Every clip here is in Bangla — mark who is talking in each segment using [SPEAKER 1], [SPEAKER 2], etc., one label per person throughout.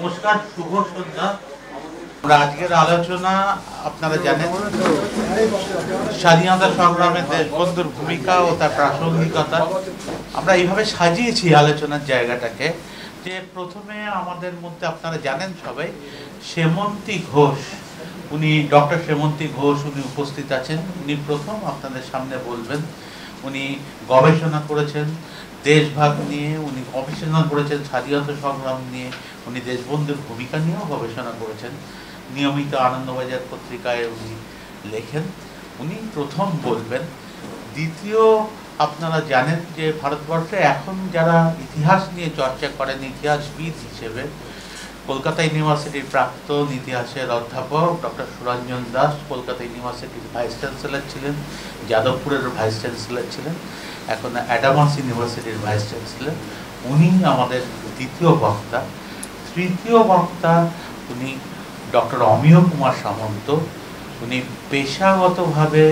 [SPEAKER 1] নমস্কার, শুভ সন্ধ্যা। আমরা আজকের আলোচনা আপনারা জানেন স্বাধীনতা সংগ্রামে দেশবন্ধুর ভূমিকা ও তার প্রাসঙ্গিকতা। আমরা এইভাবে সাজিয়েছি আলোচনার জায়গাটাকে যে প্রথমে আমাদের মধ্যে আপনারা জানেন সবাই সেমন্তী ঘোষ, উনি ডক্টর সেমন্তী ঘোষ, উনি উপস্থিত আছেন। উনি প্রথম আপনাদের সামনে বলবেন। উনি গবেষণা করেছেন দেশভাগ নিয়ে, উনি গবেষণা করেছেন স্বাধীনতা সংগ্রাম নিয়ে, উনি দেশবন্ধুর ভূমিকা নিয়েও গবেষণা করেছেন। নিয়মিত আনন্দবাজার পত্রিকায় উনি লেখেন। উনি প্রথম বলবেন। দ্বিতীয়, আপনারা জানেন যে ভারতবর্ষে এখন যারা ইতিহাস নিয়ে চর্চা করেন ইতিহাসবিদ হিসেবে, কলকাতা ইউনিভার্সিটির প্রাক্তন ইতিহাসের অধ্যাপক ডক্টর সুরঞ্জন দাস কলকাতা ইউনিভার্সিটির ভাইস চ্যান্সেলর ছিলেন, যাদবপুরের ভাইস চ্যান্সেলর ছিলেন, এখন অ্যাডামাস ইউনিভার্সিটির ভাইস চ্যান্সেলর। উনি আমাদের দ্বিতীয় বক্তা। তৃতীয় বক্তা উনি ডক্টর অমিয় কুমার সামন্ত। উনি পেশাগতভাবে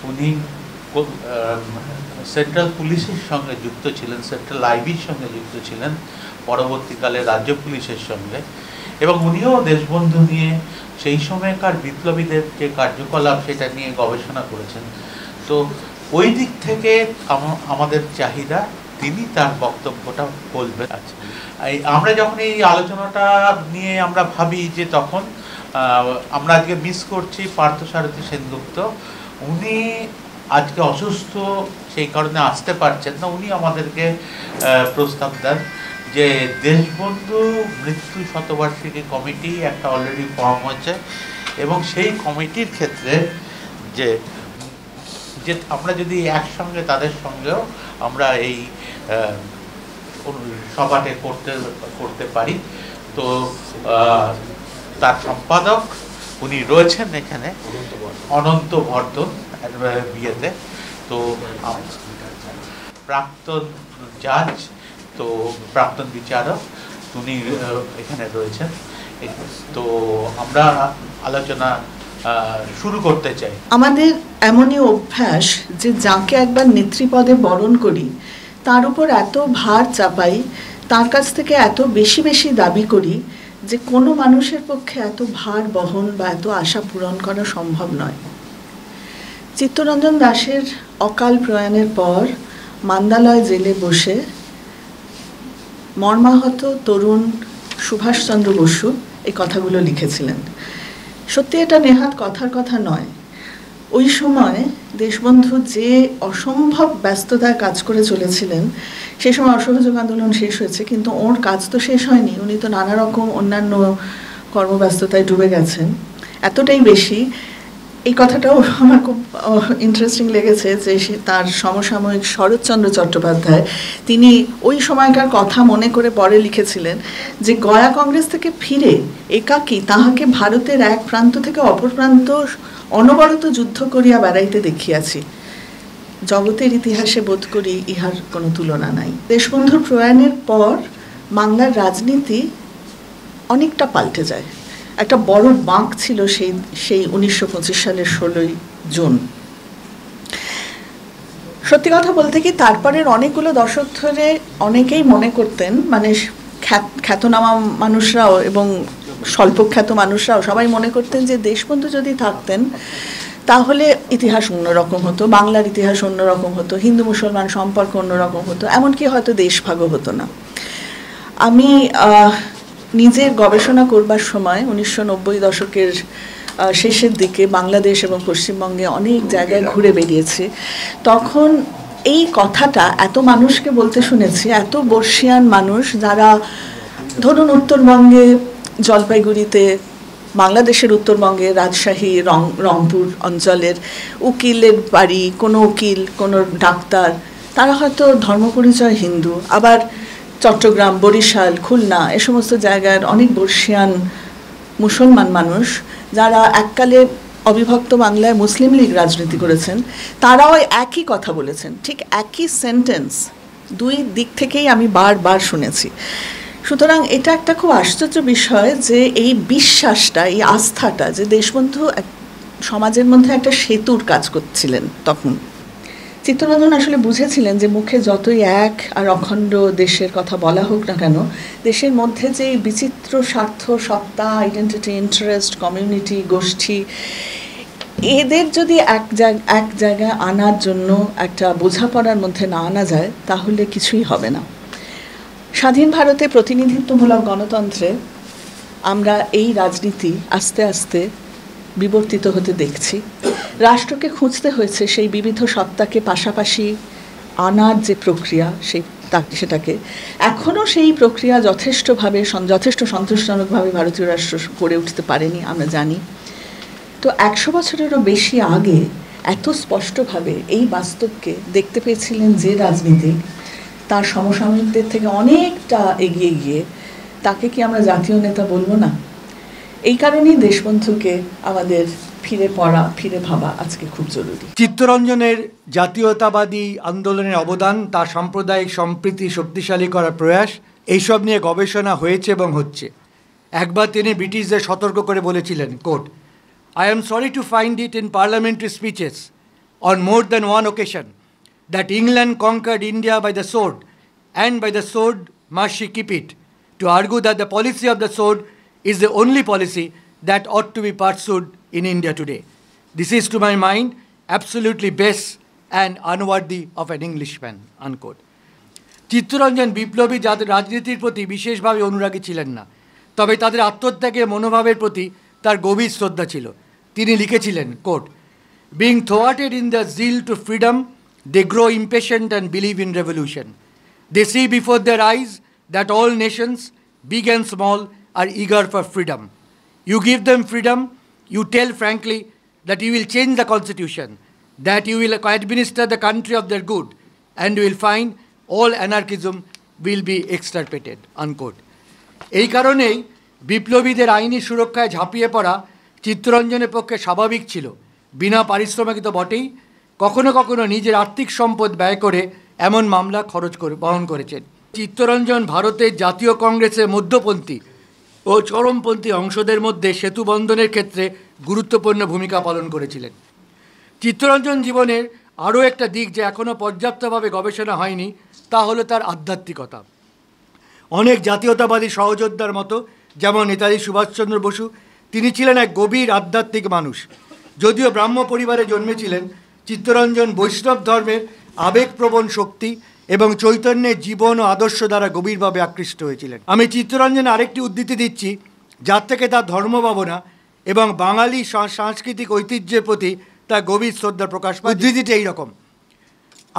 [SPEAKER 1] উনি সেন্ট্রাল পুলিশের সঙ্গে যুক্ত ছিলেন, সেন্ট্রাল আইবির সঙ্গে যুক্ত ছিলেন, পরবর্তীকালে রাজ্য পুলিশের সঙ্গে। এবং উনিও দেশবন্ধু নিয়ে সেই সময়কার বিপ্লবীদের যে কার্যকলাপ সেটা নিয়ে গবেষণা করেছেন। তো ওই দিক থেকে আমাদের চাহিদা তিনি তার বক্তব্যটা বলবেন। আচ্ছা, আমরা যখন এই আলোচনাটা নিয়ে আমরা ভাবি যে তখন আমরা আজকে মিস করছি পার্থসারথী সেনগুপ্ত। উনি আজকে অসুস্থ, সেই কারণে আসতে পারছেন না। উনি আমাদেরকে প্রস্তাব দেন যে দেশবন্ধু মৃত্যু শতবার্ষিকী কমিটি একটা অলরেডি ফর্ম হয়েছে এবং সেই কমিটির ক্ষেত্রে যে আমরা যদি একসঙ্গে তাদের সঙ্গেও আমরা এই সভাটা করতে পারি। তো তার সম্পাদক উনি রয়েছেন এখানে, অনন্ত বর্ধন বিয়েতে। তো প্রাক্তন জাজ, তো প্রাক্তন বিচারক উনি এখানে রয়েছেন। তো আমরা আলোচনা শুরু করতে চাই।
[SPEAKER 2] আমাদের এমনই অভ্যাস যে যাকে একবার নেতৃপদে বরণ করি তার উপর এত ভার চাপাই, তার কাছ থেকে এত বেশি বেশি দাবি করি যে কোনো মানুষের পক্ষে এত ভার বহন বা এত আশা পূরণ করা সম্ভব নয়। চিত্তরঞ্জন দাশের অকাল প্রয়াণের পর মান্দালয় জেলে বসে মর্মাহত তরুণ সুভাষচন্দ্র বসু এই কথাগুলো লিখেছিলেন। সত্যি এটা নেহাত কথার কথা নয়। ওই সময় দেশবন্ধু যে অসম্ভব ব্যস্ততায় কাজ করে চলেছিলেন, সেই সময় অসহযোগ আন্দোলন শেষ হয়েছে, কিন্তু ওর কাজ তো শেষ হয়নি। উনি তো নানা রকম অন্যান্য কর্মব্যস্ততায় ডুবে গেছেন, এতটাই বেশি। এই কথাটাও আমার খুব ইন্টারেস্টিং লেগেছে যে তার সমসাময়িক শরৎচন্দ্র চট্টোপাধ্যায় তিনি ওই সময়কার কথা মনে করে পরে লিখেছিলেন যে গয়া কংগ্রেস থেকে ফিরে একাকী তাহাকে ভারতের এক প্রান্ত থেকে অপর প্রান্ত অনবরত যুদ্ধ করিয়া বেড়াইতে দেখিয়াছি। জগতের ইতিহাসে বোধ করি ইহার কোনো তুলনা নাই। দেশবন্ধুর প্রয়াণের পর বাংলার রাজনীতি অনেকটা পাল্টে যায়। একটা বড় বাঁক ছিল সেই 1925 সালের 16ই জুন। সত্যি কথা বলতে কি, তারপরের অনেকগুলো দশক ধরে অনেকেই মনে করতেন, মানে খ্যাতনামা মানুষরাও এবং স্বল্পখ্যাত মানুষরাও সবাই মনে করতেন যে দেশবন্ধু যদি থাকতেন তাহলে ইতিহাস অন্যরকম হতো, বাংলার ইতিহাস অন্যরকম হতো, হিন্দু মুসলমান সম্পর্ক অন্যরকম হতো, এমনকি হয়তো দেশভাগও হতো না। আমি নিজের গবেষণা করবার সময় 1990 দশকের শেষের দিকে বাংলাদেশ এবং পশ্চিমবঙ্গে অনেক জায়গায় ঘুরে বেরিয়েছি। তখন এই কথাটা এত মানুষকে বলতে শুনেছি, এত বর্ষিয়ান মানুষ যারা ধরুন উত্তরবঙ্গে জলপাইগুড়িতে, বাংলাদেশের উত্তরবঙ্গে রাজশাহী রংপুর অঞ্চলের উকিলের বাড়ি, কোনো উকিল কোনো ডাক্তার, তারা হয়তো ধর্মপরিচয় হিন্দু, আবার চট্টগ্রাম বরিশাল খুলনা এ সমস্ত জায়গার অনেক বর্ষিয়ান মুসলমান মানুষ যারা এককালে অবিভক্ত বাংলায় মুসলিম লীগ রাজনীতি করেছেন, তারাও একই কথা বলেছেন, ঠিক একই সেন্টেন্স দুই দিক থেকেই আমি বারবার শুনেছি। সুতরাং এটা একটা খুব আশ্চর্য বিষয় যে এই বিশ্বাসটা, এই আস্থাটা যে দেশবন্ধু সমাজের মধ্যে একটা সেতুর কাজ করছিলেন তখন, চিত্তরঞ্জন আসলে বুঝেছিলেন যে মুখে যতই এক আর অখণ্ড দেশের কথা বলা হোক না কেন, দেশের মধ্যে যে বিচিত্র স্বার্থ, সত্তা, আইডেন্টিটি, ইন্টারেস্ট, কমিউনিটি, গোষ্ঠী, এদের যদি এক জায়গায় আনার জন্য একটা বোঝাপড়ার মধ্যে না আনা যায় তাহলে কিছুই হবে না। স্বাধীন ভারতে প্রতিনিধিত্বমূলক গণতন্ত্রে আমরা এই রাজনীতি আস্তে আস্তে বিবর্তিত হতে দেখছি। রাষ্ট্রকে খুঁজতে হয়েছে সেই বিবিধ সত্তাকে পাশাপাশি আনার যে প্রক্রিয়া, সেটাকে এখনও সেই প্রক্রিয়া যথেষ্ট সন্তোষজনকভাবে ভারতীয় রাষ্ট্র করে উঠতে পারেনি, আমরা জানি। তো 100 বছরেরও বেশি আগে এত স্পষ্টভাবে এই বাস্তবকে দেখতে পেয়েছিলেন যে রাজনীতিক, তার সমসাময়িকদের থেকে অনেকটা এগিয়ে গিয়ে, তাকে কি আমরা জাতীয় নেতা বলবো না? এই কারণেই দেশবন্ধুকে আমাদের ফিরে ভাবা আজকে খুব জরুরি।
[SPEAKER 3] চিত্তরঞ্জনের জাতীয়তাবাদী আন্দোলনের অবদান, তার সাম্প্রদায়িক সম্প্রীতি শক্তিশালী করার প্রয়াস, এইসব নিয়ে গবেষণা হয়েছে এবং হচ্ছে। একবার তিনি ব্রিটিশদের সতর্ক করে বলেছিলেন, coat, "I am sorry to find it in parliamentary speeches on more than one occasion that England conquered India by the sword, and by the sword must she keep it, to argue that the policy of the sword is the only policy that ought to be pursued in India today. This is, to my mind, absolutely base and unworthy of an Englishman," unquote. Chittaranjan বিপ্লবী রাজনীতির প্রতি বিশেষভাবে অনুরাগী ছিলেন না, তবে তাদের আত্মত্যাগের মনোভাবের প্রতি তার গভীর শ্রদ্ধা ছিল। তিনি লিখেছিলেন, coat, "Being thwarted in their zeal to freedom, they grow impatient and believe in revolution. They see before their eyes that all nations, big and small, are eager for freedom. You give them freedom, you tell frankly that you will change the constitution, that you will administer the country of their good, and you will find all anarchism will be extirpated," unquote. এই কারণেই বিপ্লবীদের আইনি সুরক্ষায় ঝাঁপিয়ে পড়া চিত্তরঞ্জনের পক্ষে স্বাভাবিক ছিল। বিনা পারিশ্রমিক তো বটেই, কখনো কখনো নিজের আর্থিক সম্পদ ব্যয় করে এমন মামলা বহন করেছেন। চিত্তরঞ্জন ভারতের জাতীয় কংগ্রেসের মধ্যপন্থী ও চরমপন্থী অংশদের মধ্যে সেতু বন্ধনের ক্ষেত্রে গুরুত্বপূর্ণ ভূমিকা পালন করেছিলেন। চিত্তরঞ্জন জীবনের আরও একটা দিক যে এখনও পর্যাপ্তভাবে গবেষণা হয়নি, তা হলো তার আধ্যাত্মিকতা। অনেক জাতীয়তাবাদী সহযোদ্ধার মতো, যেমন নেতাজি সুভাষচন্দ্র বসু, তিনি ছিলেন এক গভীর আধ্যাত্মিক মানুষ। যদিও ব্রাহ্ম পরিবারে জন্মেছিলেন, চিত্তরঞ্জন বৈষ্ণব ধর্মের আবেগপ্রবণ শক্তি এবং চৈতন্যের জীবন ও আদর্শ দ্বারা গভীরভাবে আকৃষ্ট হয়েছিলেন। আমি চিত্তরঞ্জনের আরেকটি উদ্ধৃতি দিচ্ছি, যার থেকে তার ধর্মভাবনা এবং বাঙালি সাংস্কৃতিক ঐতিহ্যের প্রতি তার গভীর শ্রদ্ধা প্রকাশ পায়। উদ্ধৃতিটি এইরকম: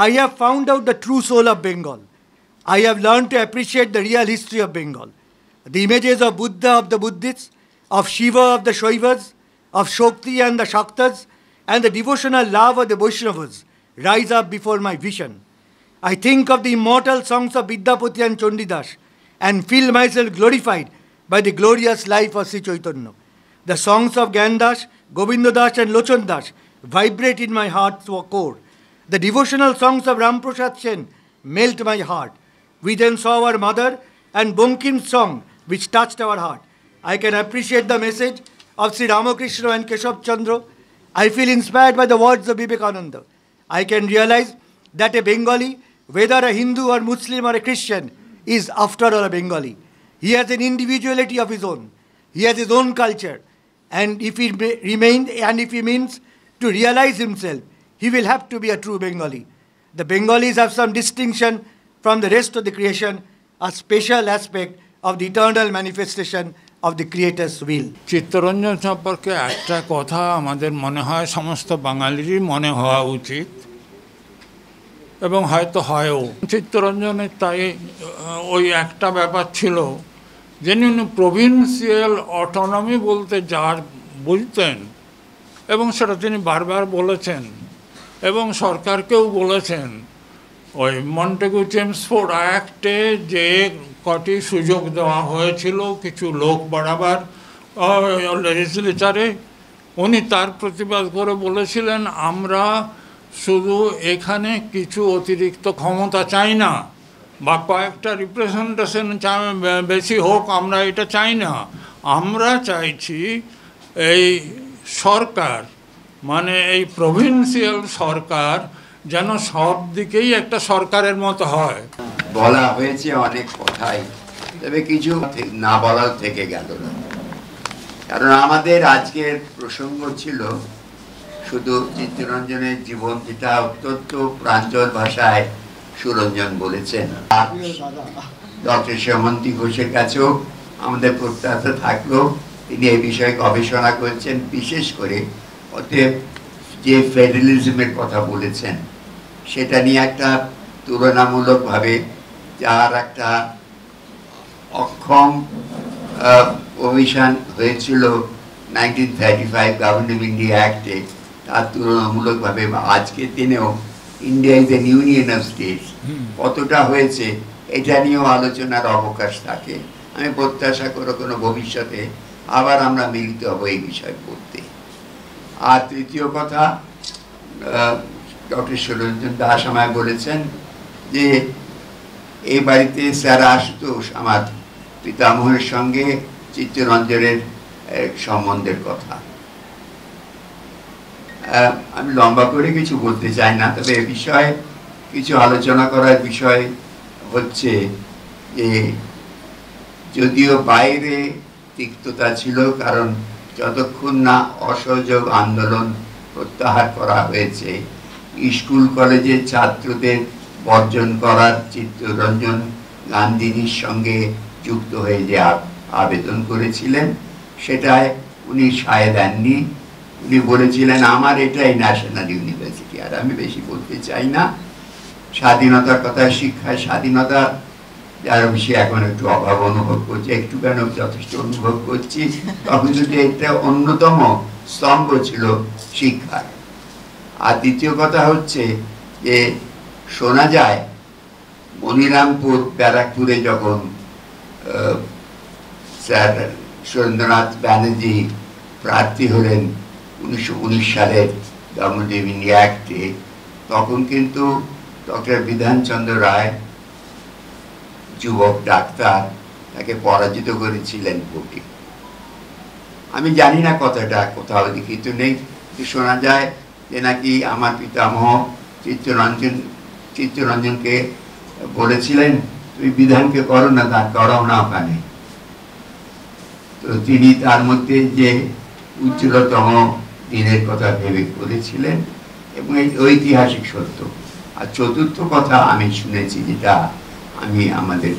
[SPEAKER 3] "I have found out the true soul of Bengal. I have learned to appreciate the real history of Bengal. The images of Buddha of the Buddhists, of Shiva of the Shaivas, of Shakti and the Shaktas, and the devotional love of the Vaishnavas rise up before my vision. I think of the immortal songs of Vidyapati and Chandidas and feel myself glorified by the glorious life of Sri Chaitanya. The songs of Gyandas, Govindadas and Lochandas vibrate in my heart's core. The devotional songs of Ramprasad Sen melt my heart. We then saw our mother and Bankim's song which touched our heart. I can appreciate the message of Sri Ramakrishna and Keshav Chandra. I feel inspired by the words of Vivekananda. I can realize that a Bengali, whether a Hindu or Muslim or a Christian, is after all a Bengali. He has an individuality of his own. He has his own culture. And if he means to realize himself, he will have to be a true Bengali. The Bengalis have some distinction from the rest of the creation, a special aspect of the eternal manifestation of the Creator's will."
[SPEAKER 4] Chittaranjan সম্পর্কে একটা কথা আমাদের মনে হয় সমস্ত বাঙালিরই মনে হওয়া উচিত, এবং হয়তো হয়ও। চিত্তরঞ্জনের তাই ওই একটা ব্যাপার ছিল, যিনি প্রভিন্সিয়াল অটোনমি বলতে যার বুঝতেন, এবং সেটা তিনি বারবার বলেছেন এবং সরকারকেও বলেছেন। ওই মন্টেগু চেমসফোর্ড অ্যাক্টে যে কটি সুযোগ দেওয়া হয়েছিল কিছু লোক বাড়াবার লেজিসলেচারে, উনি তার প্রতিবাদ করে বলেছিলেন, আমরা শুধু এখানে কিছু অতিরিক্ত ক্ষমতা চাই না, বা কয়েকটা রিপ্রেজেন্টেশন বেশি হোক, আমরা এটা চাই না। আমরা চাইছি এই সরকার, মানে এই প্রভিন্সিয়াল সরকার যেন সব দিকেই একটা সরকারের মতো হয়।
[SPEAKER 5] বলা হয়েছে অনেক কথাই, তবে কিছু না বলাও থেকে গেল না, কারণ আমাদের আজকের প্রসঙ্গ ছিল শুধু চিত্তরঞ্জনের জীবন, যেটা অত্যন্ত প্রাঞ্জল ভাষায় সুরঞ্জন বলেছেন। ডক্টর সেমন্তী ঘোষের কাছেও আমাদের প্রত্যাশা থাকলো তিনি এই বিষয়ে গবেষণা করেছেন, বিশেষ করে অতএব যে ফেডারেলিজমের কথা বলেছেন সেটা নিয়ে একটা তুলনামূলকভাবে যার একটা অক্ষম প্রভিশন হয়েছিল 1935 গভর্নমেন্ট অফ ইন্ডিয়া অ্যাক্টে, তার তুলনামূলকভাবে আজকের দিনেও India is an union of states কতটা হয়েছে এটা নিয়েও আলোচনার অবকাশ থাকে। আমি প্রত্যাশা করো কোনো ভবিষ্যতে আবার আমরা মিলিত হব এই বিষয় পড়তে। আর তৃতীয় কথা, ডক্টর সুরঞ্জন দাস আমায় বলেছেন যে এই বাড়িতে স্যার আশুতোষ আমার পিতামহের সঙ্গে চিত্তরঞ্জনের সম্বন্ধের কথা। আমি লম্বা করে কিছু বলতে চাই না, তবে এ বিষয়ে কিছু আলোচনা করার বিষয় হচ্ছে যে যদিও বাইরে তিক্ততা ছিল, কারণ যতক্ষণ না অসহযোগ আন্দোলন প্রত্যাহার করা হয়েছে, স্কুল কলেজের ছাত্রদের বর্জন করার চিত্তরঞ্জন গান্ধীজির সঙ্গে যুক্ত হয়ে যে আবেদন করেছিলেন সেটায় উনি সায় দেননি। উনি বলেছিলেন আমার এটাই ন্যাশনাল ইউনিভার্সিটি। আর আমি বেশি বলতে চাই না, স্বাধীনতার কথা, শিক্ষায় স্বাধীনতা যার বেশি এখন একটু অভাব অনুভব করছি, একটু কেন যথেষ্ট অনুভব করছি, তখন যদি একটা অন্যতম স্তম্ভ ছিল শিক্ষার। আর দ্বিতীয় কথা হচ্ছে যে শোনা যায় মনিরামপুর ব্যারাকপুরে যখন স্যার সুরেন্দ্রনাথ ব্যানার্জি প্রার্থী হলেন 1919 সালের গভর্নমেন্ট অফ ইন্ডিয়া অ্যাক্টে, তখন কিন্তু ডক্টর বিধানচন্দ্র রায় যুবক ডাক্তার তাকে পরাজিত করেছিলেন ভোটে। আমি জানি না কথাটা কোথাও লিখিত নেই, শোনা যায় যে নাকি আমার পিতামহ চিত্তরঞ্জনকে বলেছিলেন তুমি বিধানকে করো না, তা করাও না ওখানে। তো তিনি তার মধ্যে যে উজ্জ্বলতম দিনের কথা ভেবে করেছিলেন, এবং এই ঐতিহাসিক সত্য। আর চতুর্থ কথা আমি শুনেছি, যেটা আমি আমাদের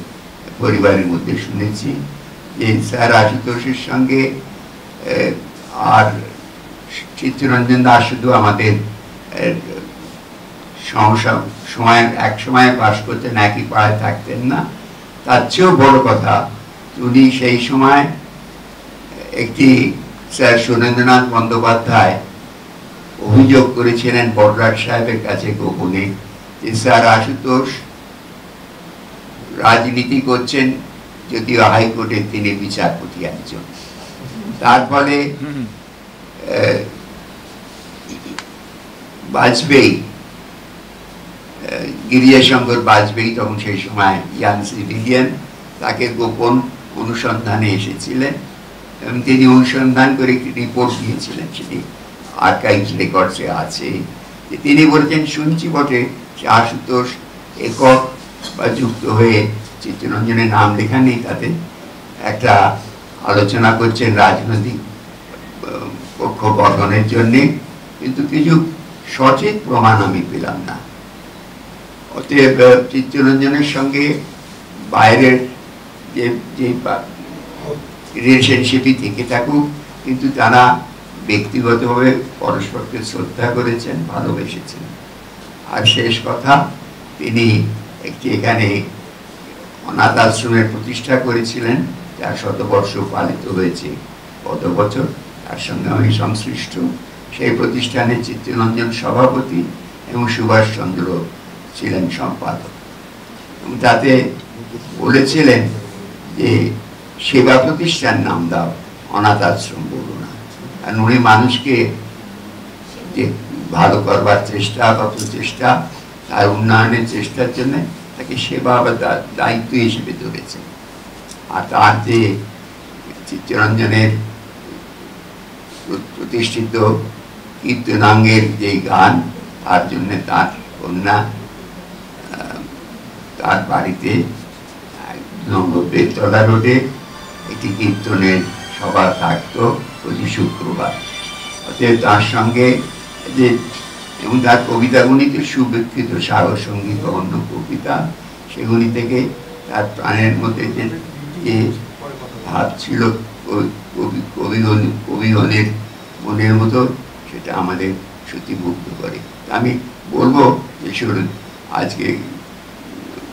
[SPEAKER 5] পরিবারের মধ্যে শুনেছি, যে স্যার আশুতোষের সঙ্গে আর চিত্তরঞ্জন দাস শুধু আমাদের এক সময় বাস করতেন, একই পাড়ায় থাকতেন না, তার চেয়েও বড় কথা উনি সেই সময় একটি স্যার সুরেন্দ্রনাথ বন্দ্যোপাধ্যায় অভিযোগ করেছিলেন বড়লাট সাহেবের কাছে গোপনে যে স্যার আশুতোষ রাজনীতি করছেন, যদিও হাইকোর্টের তিনি বিচারপতি একজন। তার ফলে বাজপেয়ী, গিরিজাশঙ্কর বাজপেয়ী তখন সেই সময় ইয়াং সিভিলিয়ান, তাকে গোপন অনুসন্ধানে এসেছিলেন এবং তিনি অনুসন্ধান করে একটি রিপোর্ট দিয়েছিলেন, সেটি আর্কাইভস রেকর্ডসে আছে। তিনি বলেছেন শুনছি বটে যে আশুতোষ একক বা যুক্ত হয়ে চিত্তরঞ্জনের নাম লেখা নেই, তাতে একটা আলোচনা করছেন রাজনৈতিক পক্ষ গঠনের জন্যে, কিন্তু কিছু সঠিক প্রমাণ আমি পেলাম না। অতএব চিত্তরঞ্জনের সঙ্গে বাইরের যে রিলেশনশিপই থেকে থাকুক, কিন্তু তারা ব্যক্তিগতভাবে পরস্পরকে শ্রদ্ধা করেছেন, ভালোবেসেছেন। আর শেষ কথা, তিনি একটি এখানে অনাথ আশ্রমের প্রতিষ্ঠা করেছিলেন, যার শতবর্ষ পালিত হয়েছে গত বছর, তার সঙ্গে আমি সংশ্লিষ্ট। সেই প্রতিষ্ঠানের চিত্তরঞ্জন সভাপতি এবং সুভাষচন্দ্র ছিলেন সম্পাদক, এবং তাতে বলেছিলেন যে সেবা প্রতিষ্ঠান নাম দাও, অনাথ আশ্রম বলো না। আর উনি মানুষকে যে ভালো করবার চেষ্টা, কত চেষ্টা, তার উন্নয়নের চেষ্টার জন্য তাকে সেবা বা দায়িত্ব হিসেবে ধরেছেন। আর তার যে চিত্তরঞ্জনের প্রতিষ্ঠিত কীর্তনাঙ্গের যে গান, তার জন্য তার কন্যা তার বাড়িতে বেতলা রোডে একটি কীর্তনের সভা থাকতো প্রতি শুক্রবার। অতএব তার সঙ্গে যে এবং তার কবিতাগুলি তো সুব্যক্তিত সাগর সঙ্গীত অন্য কবিতা, সেগুলি থেকে তার প্রাণের মধ্যে যে ভাব ছিল কবিগণের মনের মতো, সেটা আমাদের সত্যি মুগ্ধ করে। আমি বলবো যে আজকে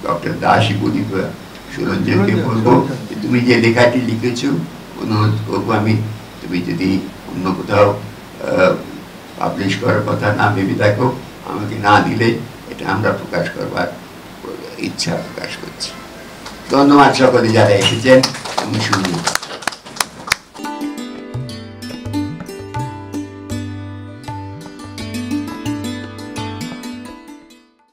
[SPEAKER 5] ডক্টর দাসী বলি সুরঞ্জনকে বলবো যে তুমি যে লেখাটি লিখেছো, অনুরোধ করবো আমি, তুমি যদি অন্য কোথাও পাবলিশ করার কথা না ভেবে থাকো, আমাকে না দিলে এটা আমরা প্রকাশ করবার ইচ্ছা প্রকাশ করছি। ধন্যবাদ সকলে যারা এসেছেন। আমি শুনবো।